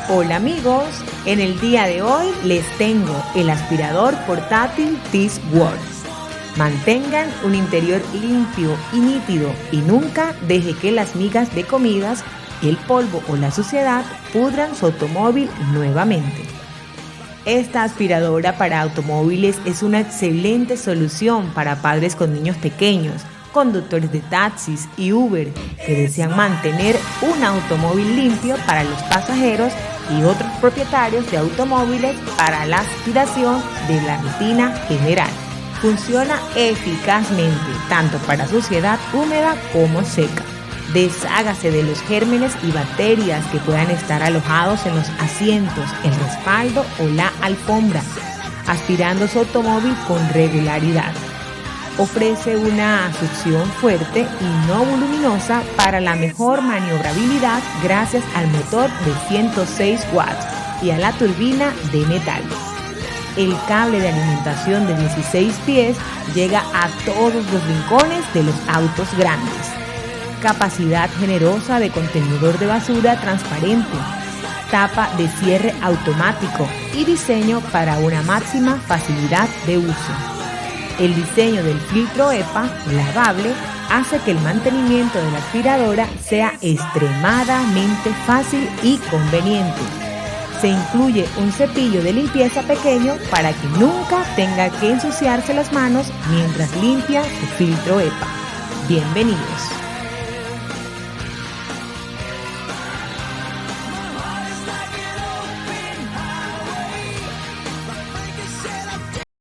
Hola amigos, en el día de hoy les tengo el aspirador portátil This Works. Mantengan un interior limpio y nítido y nunca deje que las migas de comidas, el polvo o la suciedad pudran su automóvil nuevamente. Esta aspiradora para automóviles es una excelente solución para padres con niños pequeños, conductores de taxis y Uber que desean mantener un automóvil limpio para los pasajeros y otros propietarios de automóviles para la aspiración de la rutina general. Funciona eficazmente tanto para suciedad húmeda como seca. Deshágase de los gérmenes y bacterias que puedan estar alojados en los asientos, el respaldo o la alfombra, aspirando su automóvil con regularidad. Ofrece una succión fuerte y no voluminosa para la mejor maniobrabilidad gracias al motor de 106 watts y a la turbina de metal. El cable de alimentación de 16 pies llega a todos los rincones de los autos grandes. Capacidad generosa de contenedor de basura transparente, tapa de cierre automático y diseño para una máxima facilidad de uso. El diseño del filtro EPA lavable hace que el mantenimiento de la aspiradora sea extremadamente fácil y conveniente. Se incluye un cepillo de limpieza pequeño para que nunca tenga que ensuciarse las manos mientras limpia su filtro EPA. Bienvenidos.